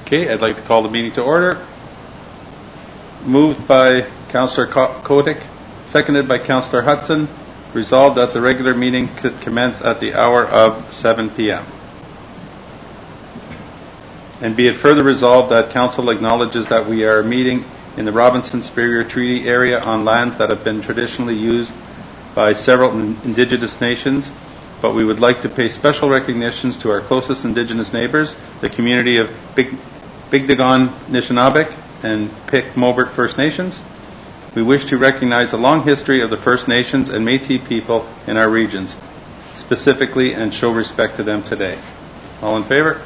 Okay, I'd like to call the meeting to order. Moved by Councillor Kotick, seconded by Councillor Hudson. Resolved that the regular meeting could commence at the hour of 7 p.m. And be it further resolved that Council acknowledges that we are meeting in the Robinson-Superior Treaty area on lands that have been traditionally used by several Indigenous nations, but we would like to pay special recognitions to our closest Indigenous neighbours, the community of Bigdagon Nishnabek and Pic-Mobert First Nations. We wish to recognize the long history of the First Nations and Métis people in our regions, specifically, and show respect to them today. All in favour?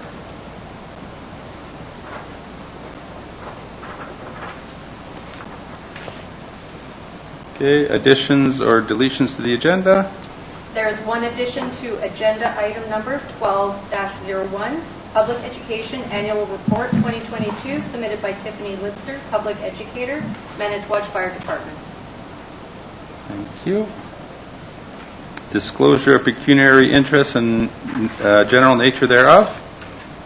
Okay, additions or deletions to the agenda? There is one addition to agenda item number 12-01, Public Education Annual Report 2022, submitted by Tiffany Lidster, Public Educator, Manitouwadge Fire Department. Thank you. Disclosure of pecuniary interest and general nature thereof?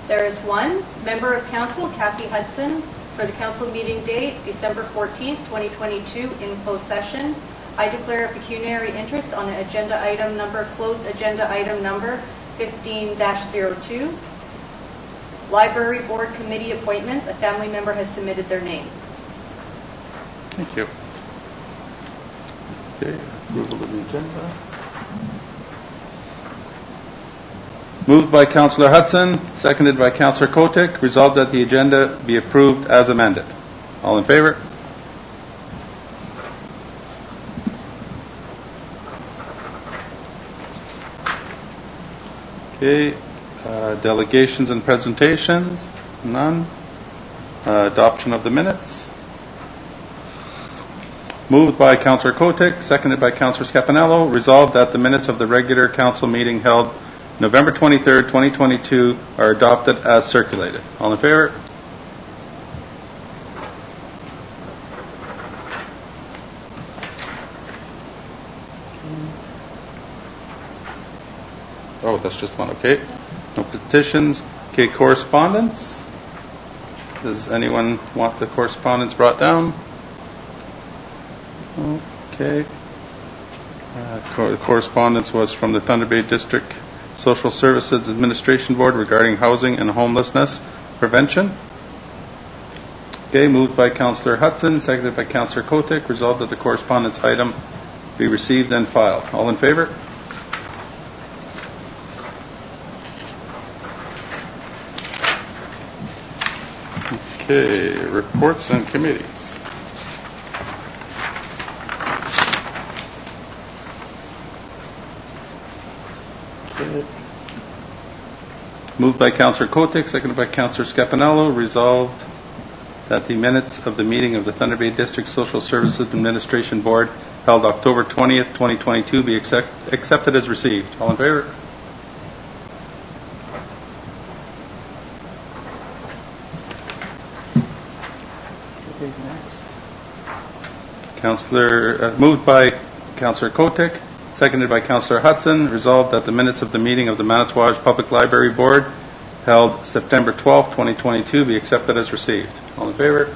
There is one. Member of Council, Kathy Hudson, for the Council meeting date, December 14th, 2022, in closed session. I declare a pecuniary interest on agenda item number, closed agenda item number 15-02. Library Board Committee appointments. A family member has submitted their name. Thank you. Okay, approval of the agenda. Moved by Councillor Hudson, seconded by Councillor Kotick. Resolved that the agenda be approved as amended. All in favour? Okay. Delegations and presentations? None. Adoption of the minutes? Moved by Councillor Kotick, seconded by Councillor Scapanello. Resolved that the minutes of the regular council meeting held November 23rd, 2022 are adopted as circulated. All in favour? Oh, that's just one, okay. No petitions. Okay, correspondence. Does anyone want the correspondence brought down? Okay. Correspondence was from the Thunder Bay District Social Services Administration Board regarding housing and homelessness prevention. Okay, moved by Councillor Hudson, seconded by Councillor Kotick. Resolved that the correspondence item be received and filed. All in favour? Okay, reports and committees. Okay. Moved by Councillor Kotick, seconded by Councillor Scapanello. Resolved that the minutes of the meeting of the Thunder Bay District Social Services Administration Board held October 20th, 2022 be accepted as received. All in favour? Moved by Councillor Kotick, seconded by Councillor Hudson. Resolved that the minutes of the meeting of the Manitouwadge Public Library Board held September 12th, 2022 be accepted as received. All in favour?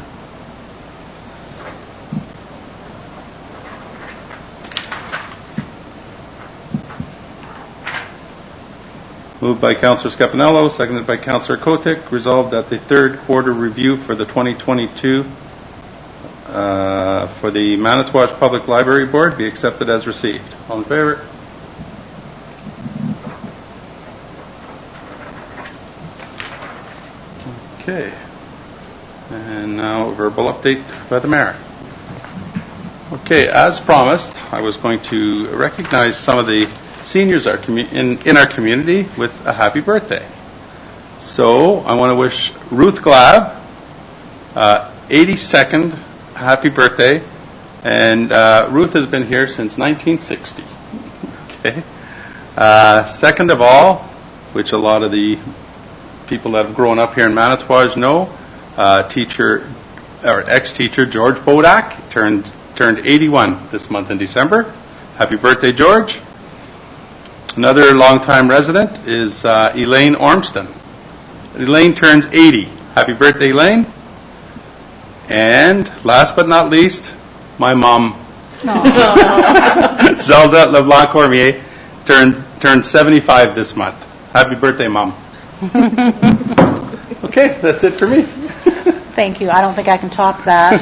Moved by Councillor Scapanello, seconded by Councillor Kotick. Resolved that the third quarter review for the 2022 for the Manitouwadge Public Library Board be accepted as received. All in favour? Okay. And now verbal update by the Mayor. Okay, as promised, I was going to recognize some of the seniors in our community with a happy birthday. So I want to wish Ruth Glab 82nd happy birthday, and Ruth has been here since 1960. Okay. Second of all, which a lot of the people that have grown up here in Manitouwadge know, teacher or ex-teacher George Bodak turned 81 this month in December. Happy birthday, George. Another longtime resident is Elaine Ormston. Elaine turns 80 Happy birthday, Elaine. And last but not least, my mom, Zelda LeBlanc Cormier, turned 75 this month. Happy birthday, Mom. Okay, that's it for me. Thank you. I don't think I can top that.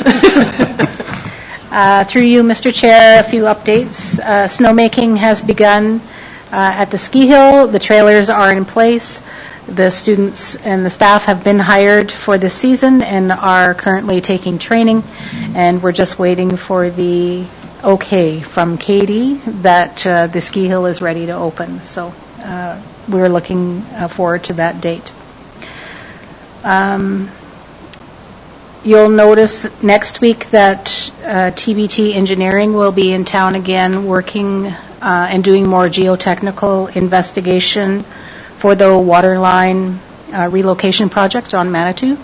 Through you, Mr. Chair, a few updates. Snowmaking has begun at the ski hill. The trailers are in place. The students and the staff have been hired for this season and are currently taking training. And we're just waiting for the okay from Katie that the ski hill is ready to open. So we're looking forward to that date. You'll notice next week that TBT Engineering will be in town again working and doing more geotechnical investigation for the water line relocation project on Manitou.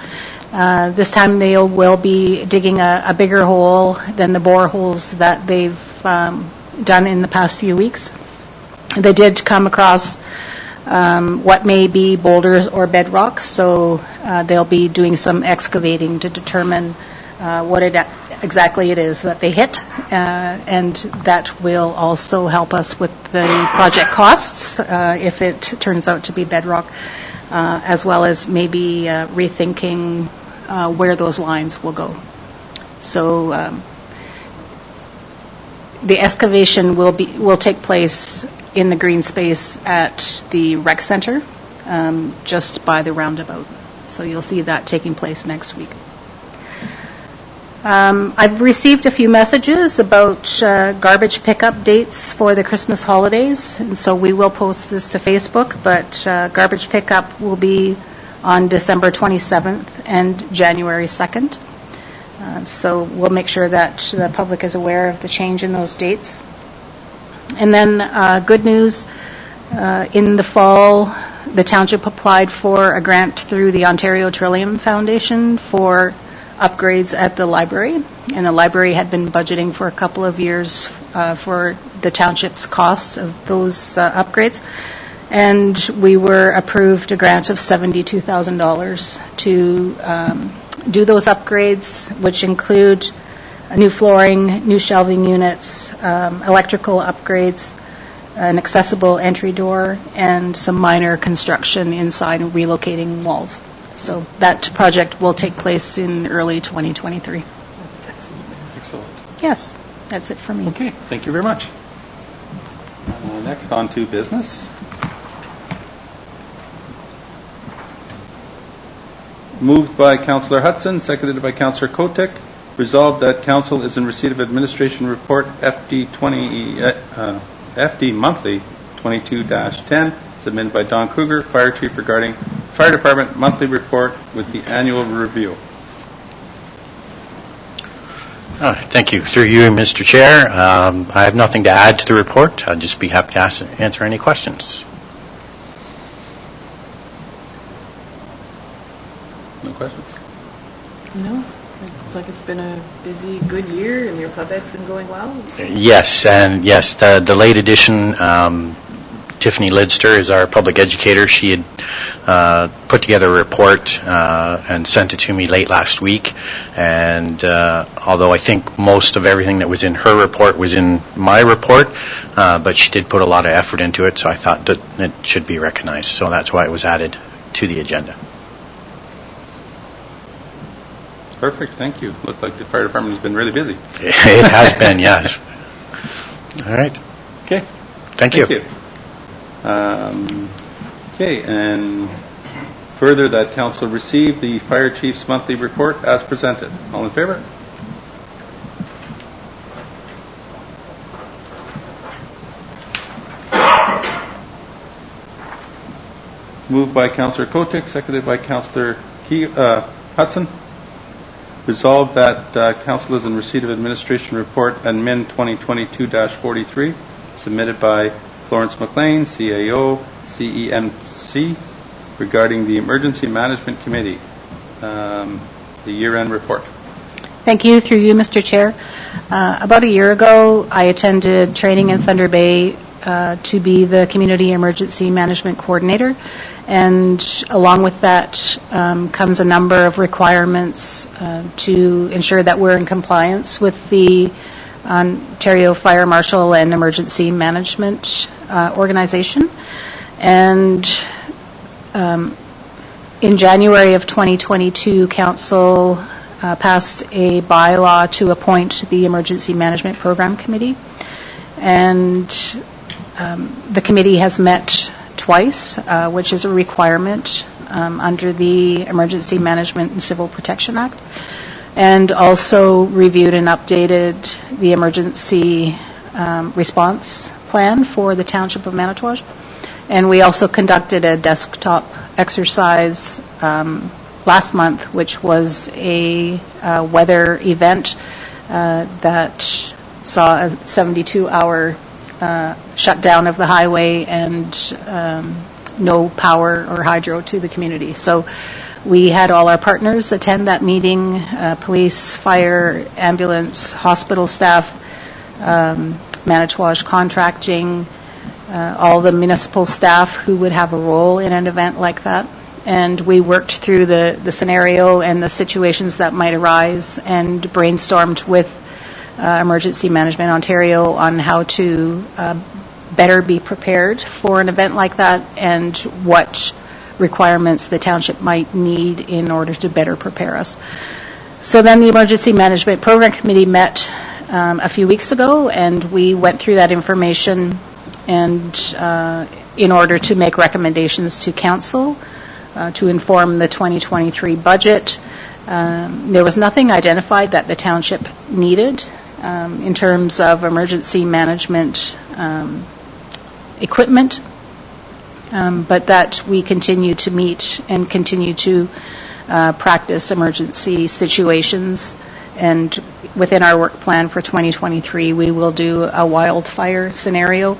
This time they will be digging a bigger hole than the boreholes that they've done in the past few weeks. They did come across what may be boulders or bedrock, so they'll be doing some excavating to determine what exactly it is that they hit, and that will also help us with the project costs if it turns out to be bedrock, as well as maybe rethinking where those lines will go. So the excavation will take place in the green space at the rec center, just by the roundabout. So you'll see that taking place next week. I've received a few messages about garbage pickup dates for the Christmas holidays, and so we will post this to Facebook, but garbage pickup will be on December 27th and January 2nd. So we'll make sure that the public is aware of the change in those dates. And then good news, in the fall, the township applied for a grant through the Ontario Trillium Foundation for upgrades at the library. And the library had been budgeting for a couple of years for the township's cost of those upgrades. And we were approved a grant of $72,000 to do those upgrades, which include new flooring, new shelving units, electrical upgrades, an accessible entry door, and some minor construction inside and relocating walls. So that project will take place in early 2023. Excellent. Yes, that's it for me. Okay, thank you very much. Next, on to business. Moved by Councillor Hudson, seconded by Councillor Kotek. Resolved that Council is in receipt of Administration Report FD Monthly 22-10, submitted by Don Kruger, Fire Chief, regarding Fire Department Monthly Report with the annual review. Thank you. Through you, Mr. Chair, I have nothing to add to the report. I'd just be happy to answer any questions. No questions? No. Looks like it's been a busy, good year, and your pub ed's been going well. Yes, and yes, the late edition, Tiffany Lidster is our public educator. She had put together a report and sent it to me late last week. And although I think most of everything that was in her report was in my report, but she did put a lot of effort into it, so I thought that it should be recognized. So that's why it was added to the agenda. Perfect, thank you. Looked like the fire department has been really busy. It has been, yes. All right. Okay. Thank you. Okay, and further that Council receive the Fire Chief's monthly report as presented. All in favor? Moved by Councillor Kotek, seconded by Councillor Hudson. Resolved that Council is in receipt of Administration Report Admin 2022-43, submitted by Florence McLean, CAO, CEMC, regarding the Emergency Management Committee, the year-end report. Thank you. Through you, Mr. Chair. About a year ago, I attended training in Thunder Bay to be the Community Emergency Management Coordinator. And along with that comes a number of requirements to ensure that we're in compliance with the Ontario Fire Marshal and Emergency Management Organization. And in January of 2022, Council passed a bylaw to appoint the Emergency Management Program Committee. And the committee has met twice, which is a requirement under the Emergency Management and Civil Protection Act, and also reviewed and updated the emergency response plan for the Township of Manitowoc. And we also conducted a desktop exercise last month, which was a weather event that saw a 72-hour shutdown of the highway and no power or hydro to the community. So we had all our partners attend that meeting, police, fire, ambulance, hospital staff, Manitowoc contracting, all the municipal staff who would have a role in an event like that. And we worked through the scenario and the situations that might arise and brainstormed with Emergency Management Ontario on how to better be prepared for an event like that and what requirements the township might need in order to better prepare us. So then the Emergency Management Program Committee met a few weeks ago, and we went through that information and in order to make recommendations to Council to inform the 2023 budget. There was nothing identified that the township needed in terms of emergency management equipment, but that we continue to meet and continue to practice emergency situations. And within our work plan for 2023, we will do a wildfire scenario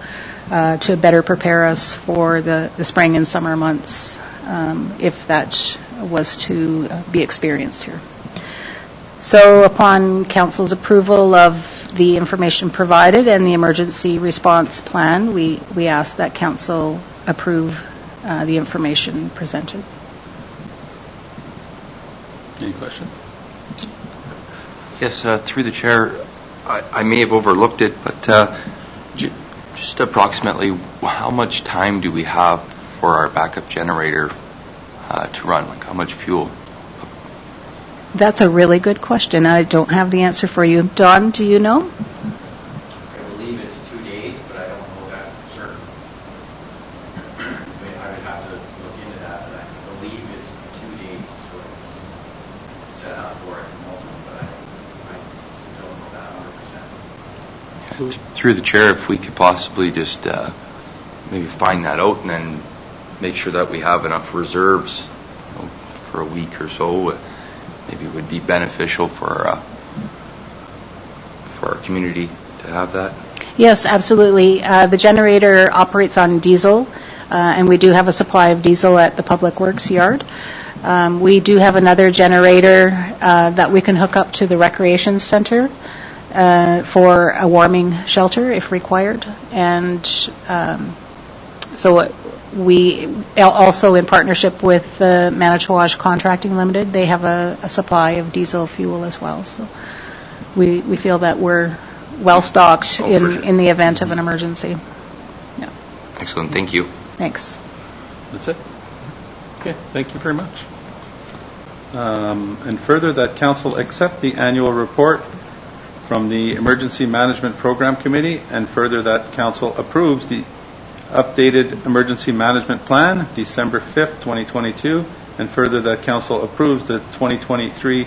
to better prepare us for the spring and summer months if that was to be experienced here. So upon Council's approval of the information provided and the emergency response plan, we ask that Council approve the information presented. Any questions? Yes, through the chair, I may have overlooked it, but just approximately how much time do we have for our backup generator to run? Like how much fuel? That's a really good question. I don't have the answer for you. Don, do you know? I believe it's 2 days, but I don't know that for certain. I would have to look into that, but I believe it's 2 days is what it's set up for at the moment, but I don't know that 100%. Through the chair, if we could possibly just maybe find that out and then make sure that we have enough reserves for a week or so, maybe it would be beneficial for our community to have that. Yes, absolutely. The generator operates on diesel, and we do have a supply of diesel at the Public Works yard. We do have another generator that we can hook up to the recreation center for a warming shelter if required. And so we also, in partnership with Manitowoc Contracting Limited, they have a supply of diesel fuel as well. So we feel that we're well stocked in the event of an emergency. Yeah. Excellent. Thank you. Thanks. That's it? Okay, thank you very much. And further, that Council accept the annual report from the Emergency Management Program Committee, and further that Council approves the updated Emergency Management Plan, December 5th, 2022, and further that Council approves the 2023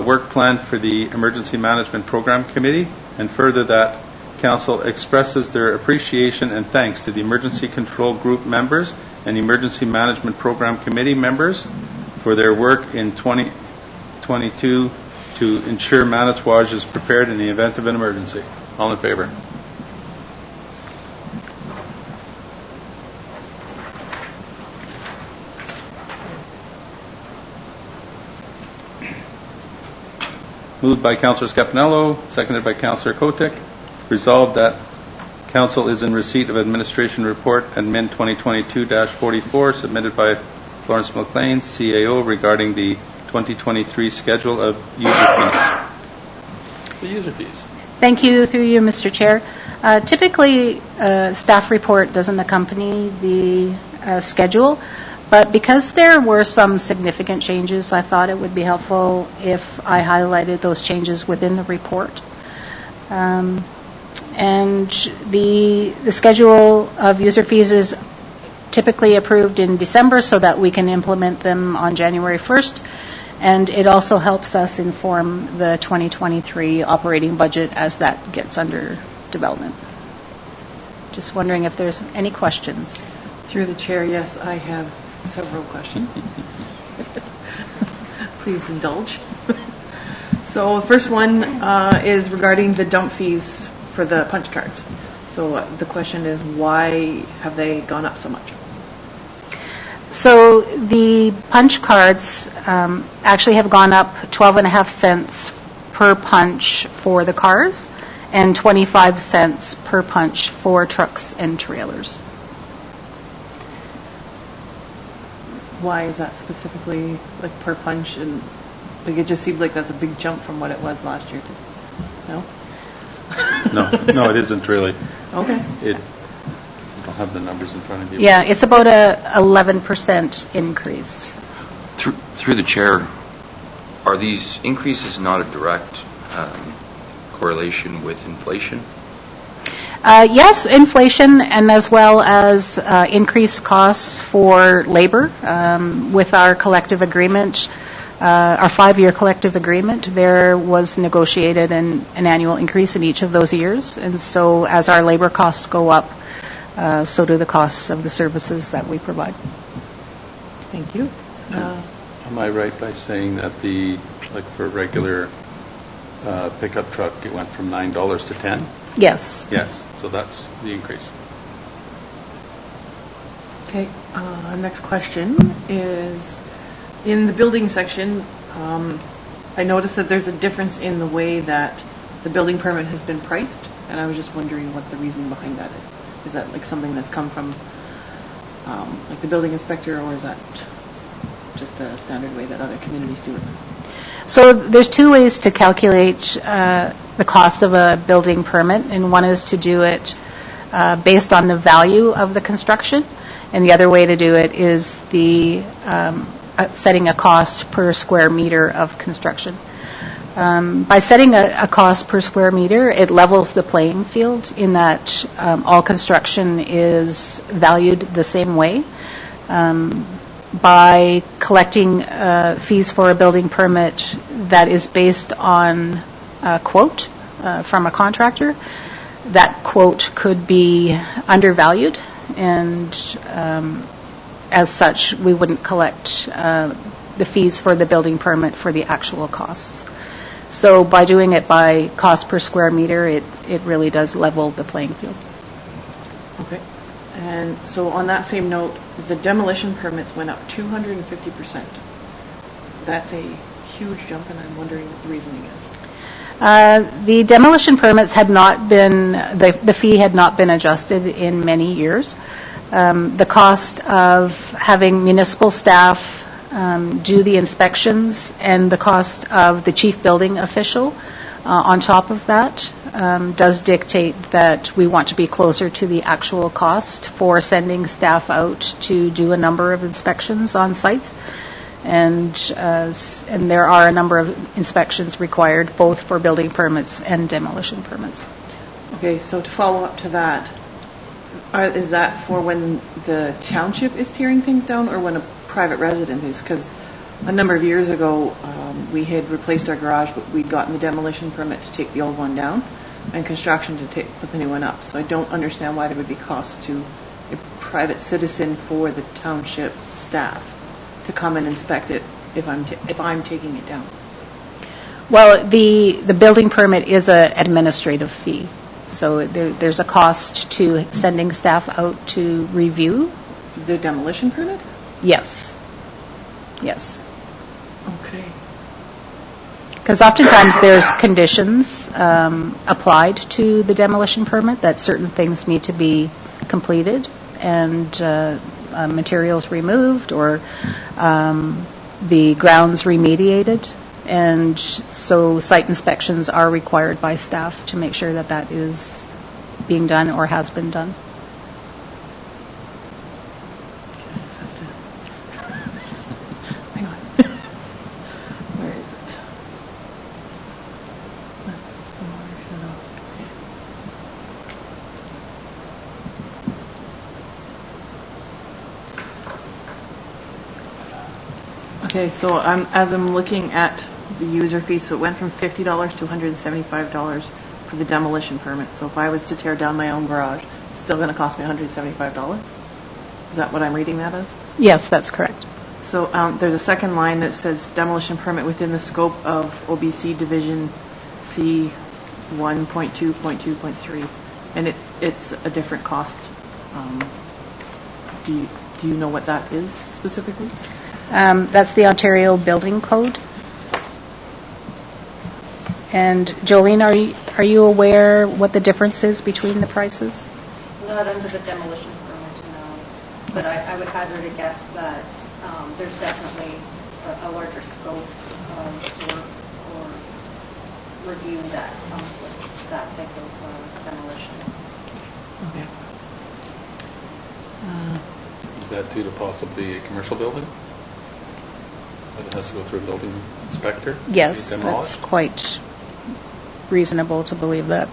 work plan for the Emergency Management Program Committee, and further that Council expresses their appreciation and thanks to the Emergency Control Group members and Emergency Management Program Committee members for their work in 2022 to ensure Manitowoc is prepared in the event of an emergency. All in favor? Moved by Councillor Scapanello, seconded by Councillor Kotick. Resolved that Council is in receipt of Administration Report Admin 2022-44 submitted by Florence McLean, CAO, regarding the 2023 schedule of user fees. The user fees. Thank you, through you, Mr. Chair. Typically, staff report doesn't accompany the schedule, but because there were some significant changes, I thought it would be helpful if I highlighted those changes within the report. And the schedule of user fees is typically approved in December so that we can implement them on January 1st. And it also helps us inform the 2023 operating budget as that gets under development. Just wondering if there's any questions. Through the chair, yes, I have several questions. Please indulge. So the first one is regarding the dump fees for the punch cards. So the question is, why have they gone up so much? So the punch cards actually have gone up 12.5 cents per punch for the cars and 25 cents per punch for trucks and trailers. Why is that specifically, like, per punch? And like, it just seems like that's a big jump from what it was last year. No? No, it isn't really. Okay. I don't have the numbers in front of you. Yeah, it's about a 11% increase. Through the chair, are these increases not a direct correlation with inflation? Yes, inflation, and as well as increased costs for labor. With our collective agreement, our 5-year collective agreement, there was negotiated an annual increase in each of those years. And so as our labor costs go up, so do the costs of the services that we provide. Thank you. Am I right by saying that for a regular pickup truck, it went from $9 to $10? Yes. Yes, so that's the increase. Okay, next question is, in the building section, I noticed that there's a difference in the way that the building permit has been priced, and I was just wondering what the reason behind that is. Is that like something that's come from like the building inspector, or is that just a standard way that other communities do it? So there's two ways to calculate the cost of a building permit, and one is to do it based on the value of the construction, and the other way to do it is the setting a cost per square meter of construction. By setting a cost per square meter, it levels the playing field in that all construction is valued the same way. By collecting fees for a building permit that is based on a quote from a contractor, that quote could be undervalued, and as such, we wouldn't collect the fees for the building permit for the actual costs. So by doing it by cost per square meter, it really does level the playing field. Okay. And so on that same note, the demolition permits went up 250%. That's a huge jump, and I'm wondering what the reasoning is. The demolition permits had not been, the fee had not been adjusted in many years. The cost of having municipal staff do the inspections and the cost of the chief building official on top of that does dictate that we want to be closer to the actual cost for sending staff out to do a number of inspections on sites. And there are a number of inspections required both for building permits and demolition permits. Okay, so to follow up to that, is that for when the township is tearing things down or when a private resident is? Because a number of years ago, we had replaced our garage, but we'd gotten the demolition permit to take the old one down and construction to put the new one up. So I don't understand why there would be costs to a private citizen for the township staff to come and inspect it if I'm taking it down. Well, the building permit is an administrative fee. So there's a cost to sending staff out to review. The demolition permit? Yes. Yes. Okay. Because oftentimes there's conditions applied to the demolition permit, that certain things need to be completed and materials removed or the grounds remediated. And so site inspections are required by staff to make sure that that is being done or has been done. Hang on. Where is it? That's somewhere. Okay, so as I'm looking at the user fee, so it went from $50 to $175 for the demolition permit. So if I was to tear down my own garage, it's still going to cost me $175? Is that what I'm reading that as? Yes, that's correct. So there's a second line that says demolition permit within the scope of OBC Division C 1.2.2.3, and it's a different cost. Do you know what that is specifically? That's the Ontario Building Code. And Jolene, are you aware what the difference is between the prices? Not under the demolition permit, no. But I would hazard a guess that there's definitely a larger scope of work or review that comes with that type of demolition. Okay. Is that due to possibly a commercial building? That it has to go through a building inspector? Yes, to be that's demolished? quite reasonable to believe that.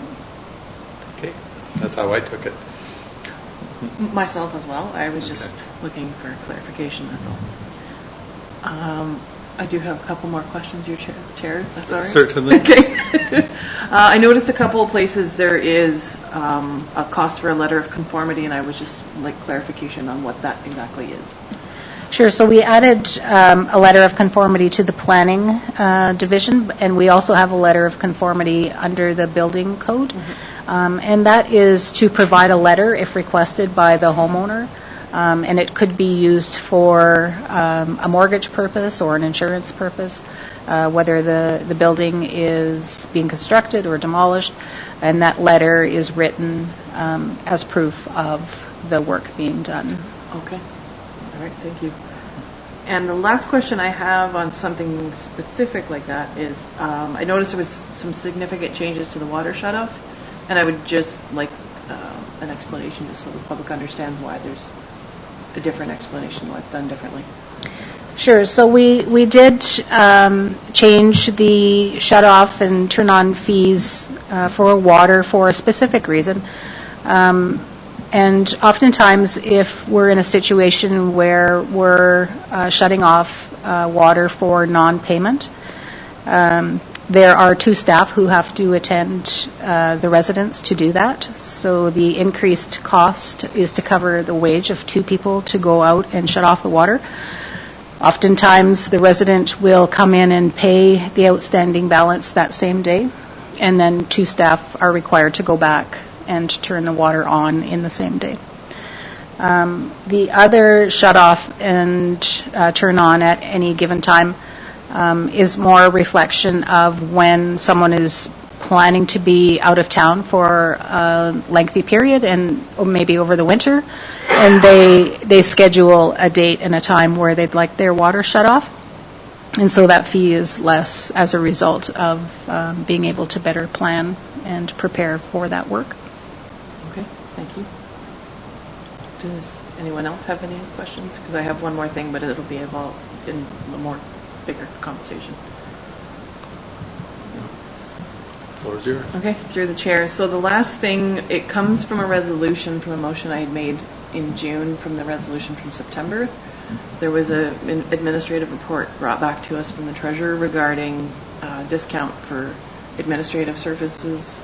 Okay, that's how I took it. Myself as well. I was just looking for clarification, that's all. I do have a couple more questions, Your Chair, if that's all right? Certainly. Okay. I noticed a couple of places there is a cost for a letter of conformity, and I was just like clarification on what that exactly is. Sure. So we added a letter of conformity to the planning division, and we also have a letter of conformity under the building code. And that is to provide a letter if requested by the homeowner. And it could be used for a mortgage purpose or an insurance purpose, whether the building is being constructed or demolished. And that letter is written as proof of the work being done. Okay. All right, thank you. And the last question I have on something specific like that is, I noticed there was some significant changes to the water shutoff, and I would just like an explanation just so the public understands why there's a different explanation, why it's done differently. Sure. So we did change the shutoff and turn-on fees for water for a specific reason. And oftentimes, if we're in a situation where we're shutting off water for non-payment, there are two staff who have to attend the residents to do that. So the increased cost is to cover the wage of two people to go out and shut off the water. Oftentimes, the resident will come in and pay the outstanding balance that same day, and then two staff are required to go back and turn the water on in the same day. The other shut off and turn on at any given time is more a reflection of when someone is planning to be out of town for a lengthy period and or maybe over the winter, and they schedule a date and a time where they'd like their water shut off. And so that fee is less as a result of being able to better plan and prepare for that work. Okay, thank you. Does anyone else have any questions? Because I have one more thing, but it'll be involved in a more bigger conversation. Floor is yours. Okay, through the chair. So the last thing, it comes from a resolution, from a motion I had made in June from the resolution from September. There was an administrative report brought back to us from the treasurer regarding discount for administrative services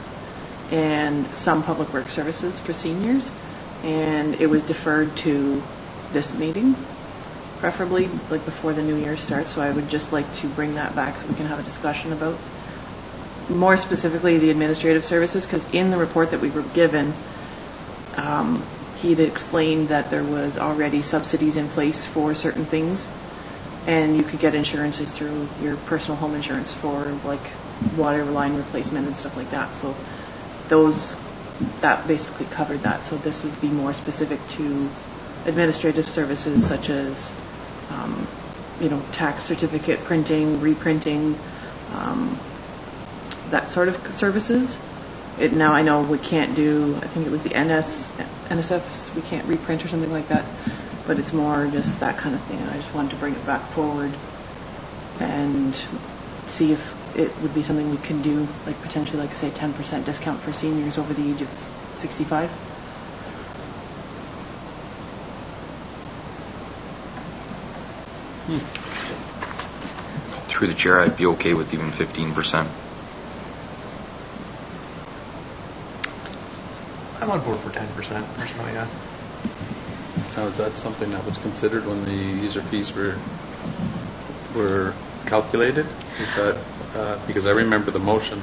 and some public work services for seniors, and it was deferred to this meeting, preferably like before the new year starts. So I would just like to bring that back so we can have a discussion about more specifically the administrative services, because in the report that we were given, he had explained that there was already subsidies in place for certain things and you could get insurances through your personal home insurance for like water line replacement and stuff like that. So that basically covered that. So this would be more specific to administrative services such as tax certificate printing, reprinting, that sort of services. Now I know we can't do, I think it was the NSFs, we can't reprint or something like that, but it's more just that kind of thing. And I just wanted to bring it back forward and see if it would be something we can do, like potentially, like I say, 10% discount for seniors over the age of 65. Through the chair, I'd be okay with even 15%. I'm on board for 10% personally, yeah. Now, is that something that was considered when the user fees were calculated? Is that, because I remember the motion.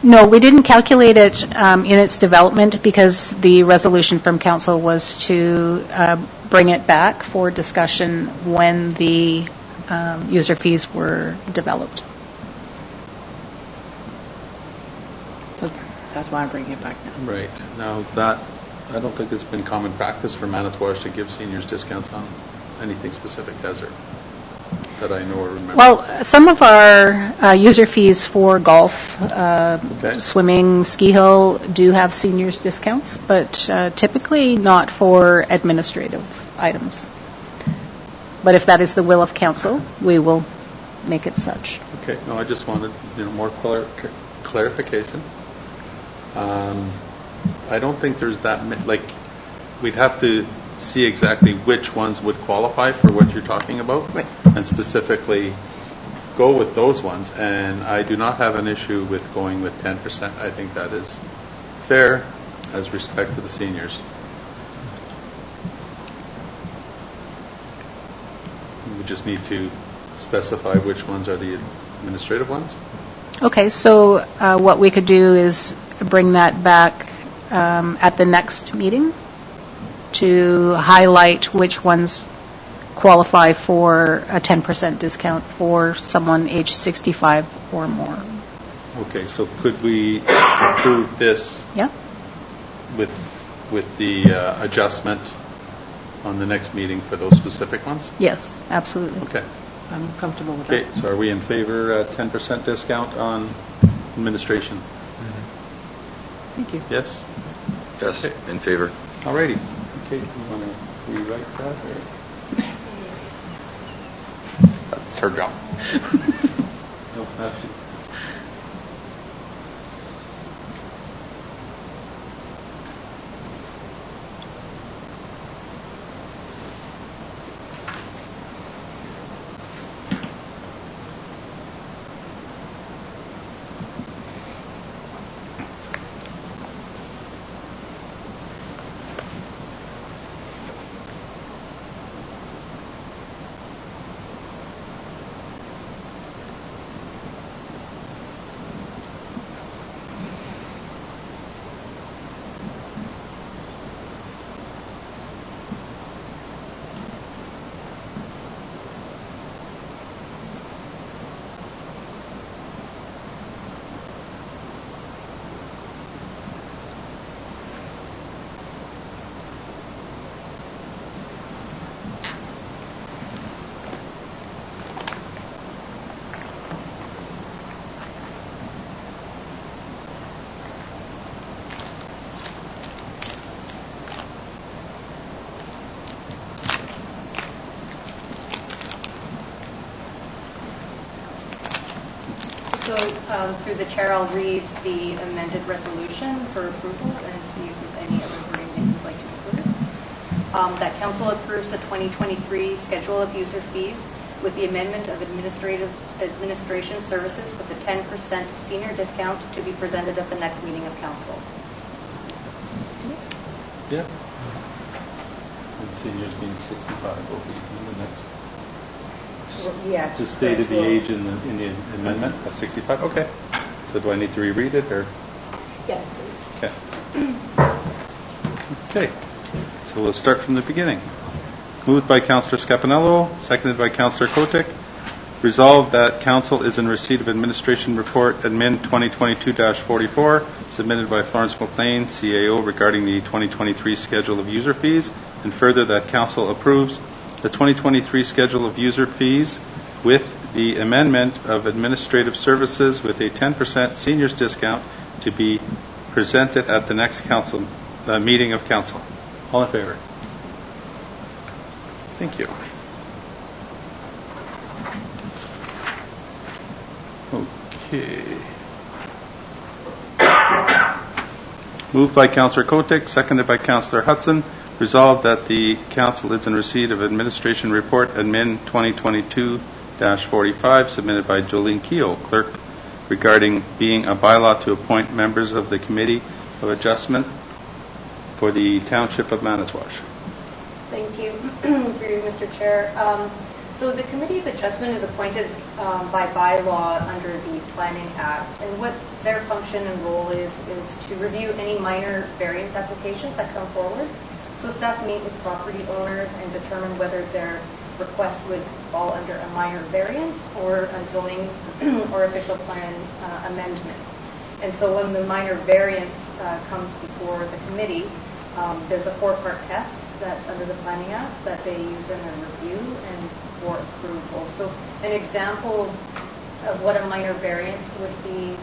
No, we didn't calculate it in its development because the resolution from council was to bring it back for discussion when the user fees were developed. So that's why I'm bringing it back now. Right. Now, that, I don't think it's been common practice for Manitowoc to give seniors discounts on anything specific, has there? That I know or remember. Well, some of our user fees for golf, Okay. swimming, ski hill do have seniors discounts, but typically not for administrative items. But if that is the will of council, we will make it such. Okay. No, I just wanted more clarification. I don't think there's that like we'd have to see exactly which ones would qualify for what you're talking about, right, and specifically go with those ones. And I do not have an issue with going with 10%. I think that is fair as respect to the seniors. We just need to specify which ones are the administrative ones. Okay, so what we could do is bring that back at the next meeting to highlight which ones qualify for a 10% discount for someone age 65 or more. Okay, so could we approve this Yeah? with the adjustment on the next meeting for those specific ones? Yes, absolutely. Okay. I'm comfortable with Okay, that. so are we in favor 10% discount on administration? Thank you. Yes? Yes, Okay. in favor. All righty. Okay, you want to rewrite that? Or? That's her job. No, have to. So through the chair, I'll read the amended resolution for approval and see if there's any other wording that you'd like to include. That council approves the 2023 schedule of user fees with the amendment of administration services with a 10% senior discount to be presented at the next meeting of council. Yeah. And seniors being 65 will be in the next. Yeah. Just stated the age in the amendment at 65? Okay. So do I need to reread it, or? Yes, please. Okay. Okay. So we'll start from the beginning. Moved by Councillor Scapanello, seconded by Councillor Kotick. Resolved that council is in receipt of administration report admin 2022-44 submitted by Florence McLean, CAO, regarding the 2023 schedule of user fees, and further that council approves the 2023 schedule of user fees with the amendment of administrative services with a 10% seniors discount to be presented at the next council meeting of council. All in favor? Thank you. Okay. Moved by Councillor Kotick, seconded by Councillor Hudson. Resolved that the council is in receipt of administration report admin 2022-45 submitted by Jolene Keogh, clerk, regarding being a bylaw to appoint members of the Committee of Adjustment for the Township of Manitouwadge. Thank you for you, Mr. Chair. So the Committee of Adjustment is appointed by bylaw under the Planning Act, and what their function and role is to review any minor variance applications that come forward. So staff meet with property owners and determine whether their request would fall under a minor variance or a zoning or official plan amendment. And so when the minor variance comes before the committee, there's a 4-part test that's under the Planning Act that they use in their review and for approval. So an example of what a minor variance would be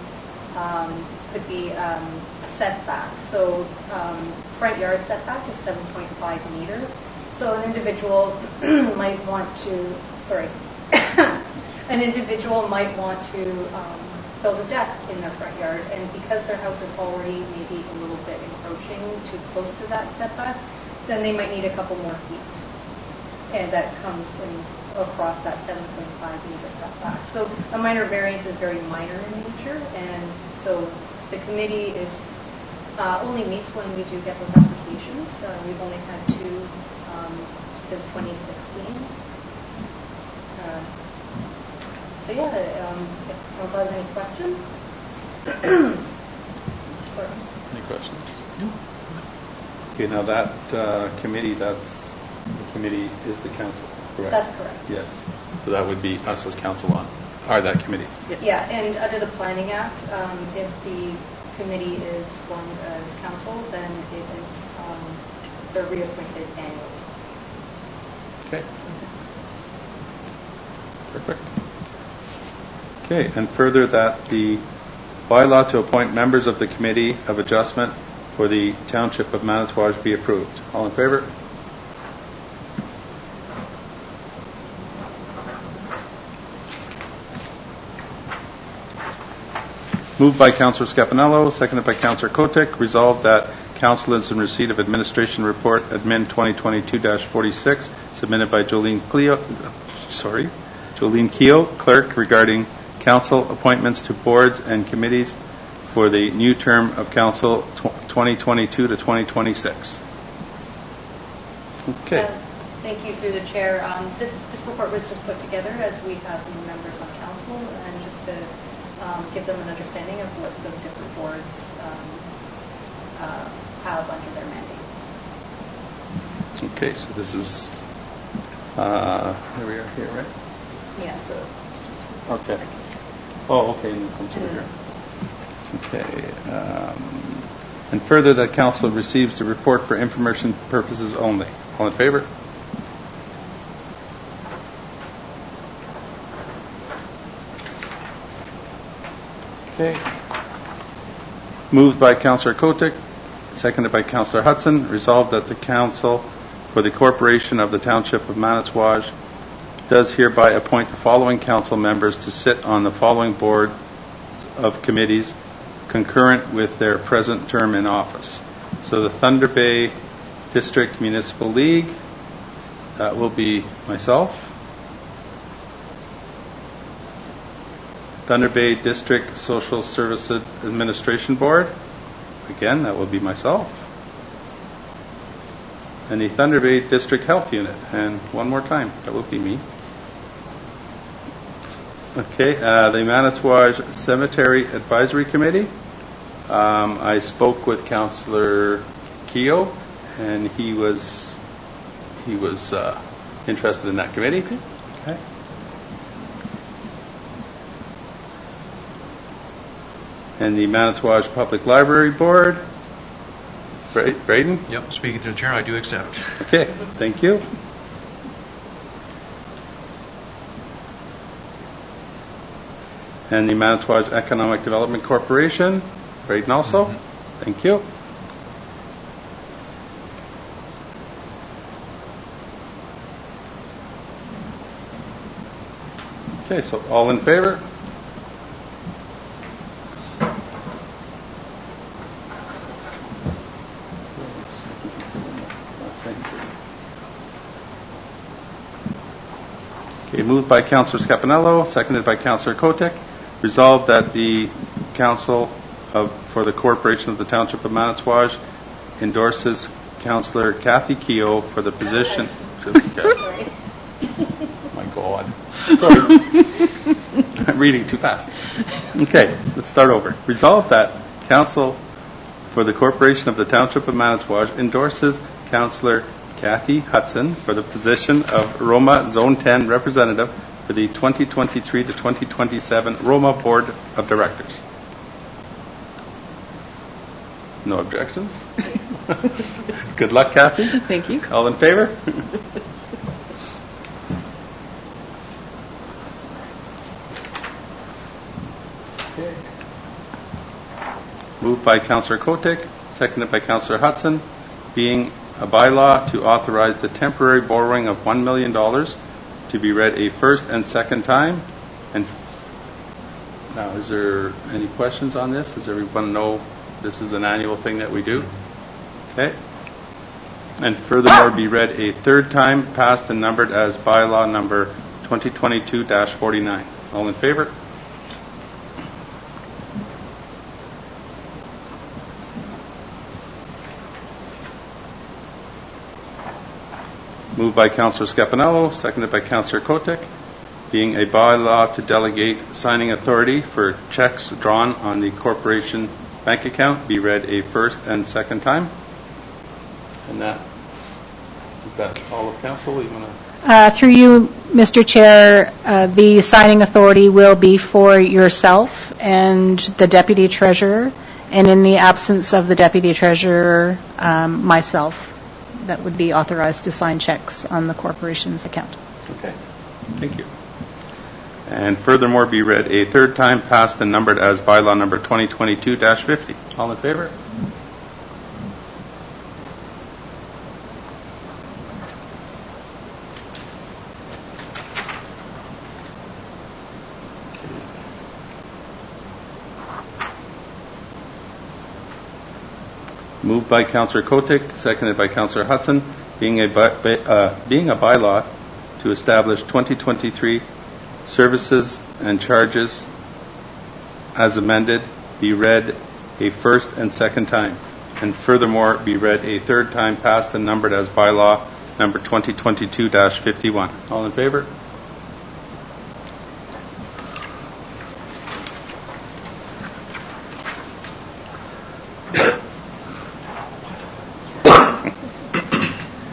could be a setback. So front yard setback is 7.5 meters. So an individual might want to, an individual might want to build a deck in their front yard, and because their house is already maybe a little bit encroaching too close to that setback, then they might need a couple more feet. And that comes in across that 7.5 meter setback. So a minor variance is very minor in nature, and so the committee is only meets when we do get those applications. We've only had 2 since 2016. So yeah, if council has any questions. Sorry. Any questions? No. Okay, now that committee, the committee is the council, correct? That's correct. Yes. So that would be us as council or that committee. Yeah, and under the Planning Act, if the committee is formed as council, then it is they're reappointed annually. Okay. Perfect. Okay, and further that the bylaw to appoint members of the Committee of Adjustment for the Township of Manitouwadge be approved. All in favor? Moved by Councillor Scapanello, seconded by Councillor Kotick. Resolved that council is in receipt of administration report admin 2022-46 submitted by Jolene Keogh, clerk, regarding council appointments to boards and committees for the new term of council 2022 to 2026. Okay. Thank you through the chair. This report was just put together as we have new members on council, and just to give them an understanding of what the different boards have under their mandates. Okay, so this is here we are here, right? Yeah, so. Okay. Oh, okay, and come to here. Okay. And further, that council receives the report for information purposes only. All in favor? Okay. Moved by Councillor Kotick, seconded by Councillor Hudson. Resolved that the council for the corporation of the Township of Manitouwadge does hereby appoint the following council members to sit on the following board of committees concurrent with their present term in office. So the Thunder Bay District Municipal League, that will be myself. Thunder Bay District Social Services Administration Board, again, that will be myself. And the Thunder Bay District Health Unit, and one more time, that will be me. Okay, the Manitouwadge Cemetery Advisory Committee. I spoke with Councillor Keogh, and he was interested in that committee? Okay. And the Manitowoc Public Library Board, Braden? Yep, speaking through the chair, I do accept. Okay, thank you. And the Manitowoc Economic Development Corporation, Braden also. Thank you. Okay, so all in favor? Okay, moved by Councillor Scapanello, seconded by Councillor Kotek. Resolved that the Council for the Corporation of the Township of Manitowoc endorses Councillor Kathy Keogh for the position. My God. Sorry. I'm reading too fast. Okay, let's start over. Resolved that Council for the Corporation of the Township of Manitowoc endorses Councillor Kathy Hudson for the position of Roma Zone 10 representative for the 2023 to 2027 Roma Board of Directors. No objections? Good luck, Kathy. Thank you. All in favor? Okay. Moved by Councillor Kotek, seconded by Councillor Hudson, being a bylaw to authorize the temporary borrowing of $1 million to be read a first and second time. And now, is there any questions on this? Does everyone know this is an annual thing that we do? Okay. And furthermore, be read a third time, passed and numbered as bylaw number 2022-49. All in favor? Moved by Councillor Scapanello, seconded by Councillor Kotek, being a bylaw to delegate signing authority for checks drawn on the corporation bank account, be read a first and second time. And is that all of council? You want to? Through you, Mr. Chair, the signing authority will be for yourself and the Deputy Treasurer, and in the absence of the Deputy Treasurer, myself, that would be authorized to sign checks on the corporation's account. Okay, thank you. And furthermore, be read a third time, passed and numbered as bylaw number 2022-50. All in favor? Moved by Councillor Kotek, seconded by Councillor Hudson, being a bylaw to establish 2023 services and charges as amended, be read a first and second time, and furthermore be read a third time, passed and numbered as bylaw number 2022-51. All in favor?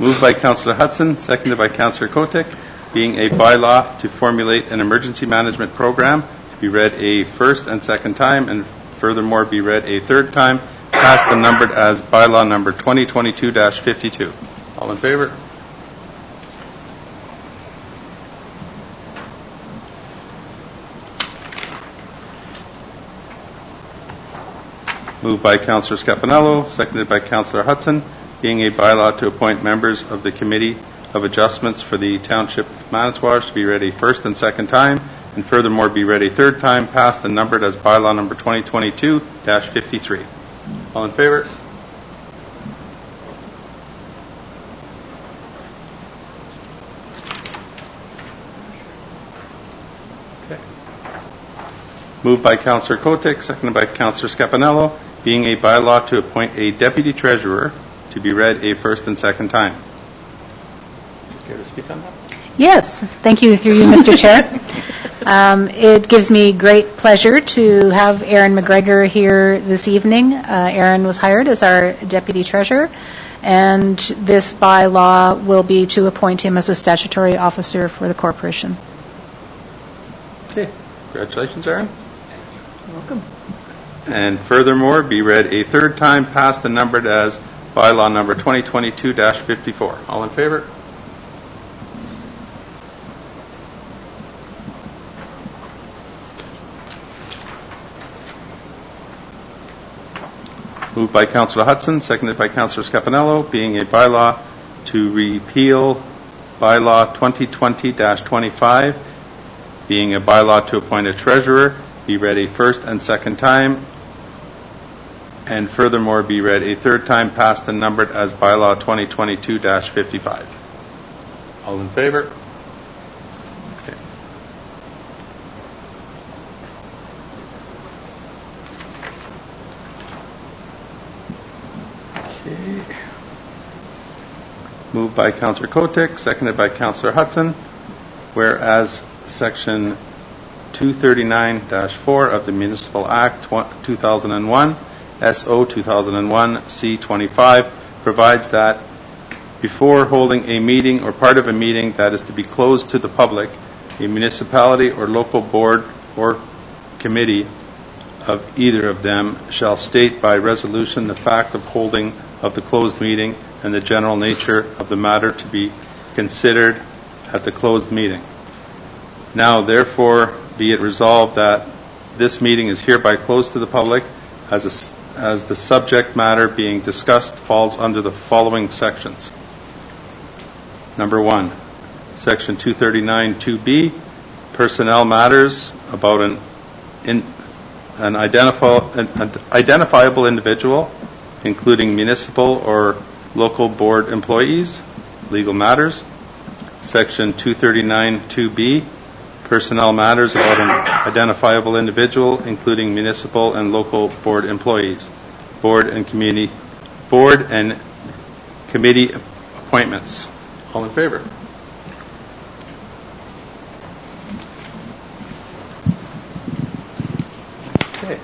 Moved by Councillor Hudson, seconded by Councillor Kotek, being a bylaw to formulate an emergency management program, to be read a first and second time, and furthermore be read a third time, passed and numbered as bylaw number 2022-52. All in favor? Moved by Councillor Scapanello, seconded by Councillor Hudson, being a bylaw to appoint members of the Committee of Adjustments for the Township of Manitowoc to be read a first and second time, and furthermore be read a third time, passed and numbered as bylaw number 2022-53. All in favor? Okay. Moved by Councillor Kotek, seconded by Councillor Scapanello, being a bylaw to appoint a Deputy Treasurer to be read a first and second time. Care to speak on that? Yes, thank you, through you, Mr. Chair. It gives me great pleasure to have Aaron McGregor here this evening. Aaron was hired as our Deputy Treasurer, And this bylaw will be to appoint him as a statutory officer for the corporation. Okay. Congratulations, Aaron. Welcome. And furthermore, be read a third time, passed and numbered as bylaw number 2022-54. All in favor? Moved by Councillor Hudson, seconded by Councillor Scapanello, being a bylaw to repeal bylaw 2020-25, being a bylaw to appoint a treasurer, be read a first and second time, and furthermore be read a third time, passed and numbered as bylaw 2022-55. All in favor? Okay. Okay. Moved by Councillor Kotick, seconded by Councillor Hudson, whereas Section 239-4 of the Municipal Act 2001, SO 2001 C25, provides that before holding a meeting or part of a meeting that is to be closed to the public, a municipality or local board or committee of either of them shall state by resolution the fact of holding of the closed meeting and the general nature of the matter to be considered at the closed meeting. Now, therefore, be it resolved that this meeting is hereby closed to the public as the subject matter being discussed falls under the following sections. Number 1, Section 239-2B, personnel matters about an identifiable individual, including municipal or local board employees, legal matters. Section 239-2B, personnel matters about an identifiable individual, including municipal and local board employees, board and committee appointments. All in favor? Okay.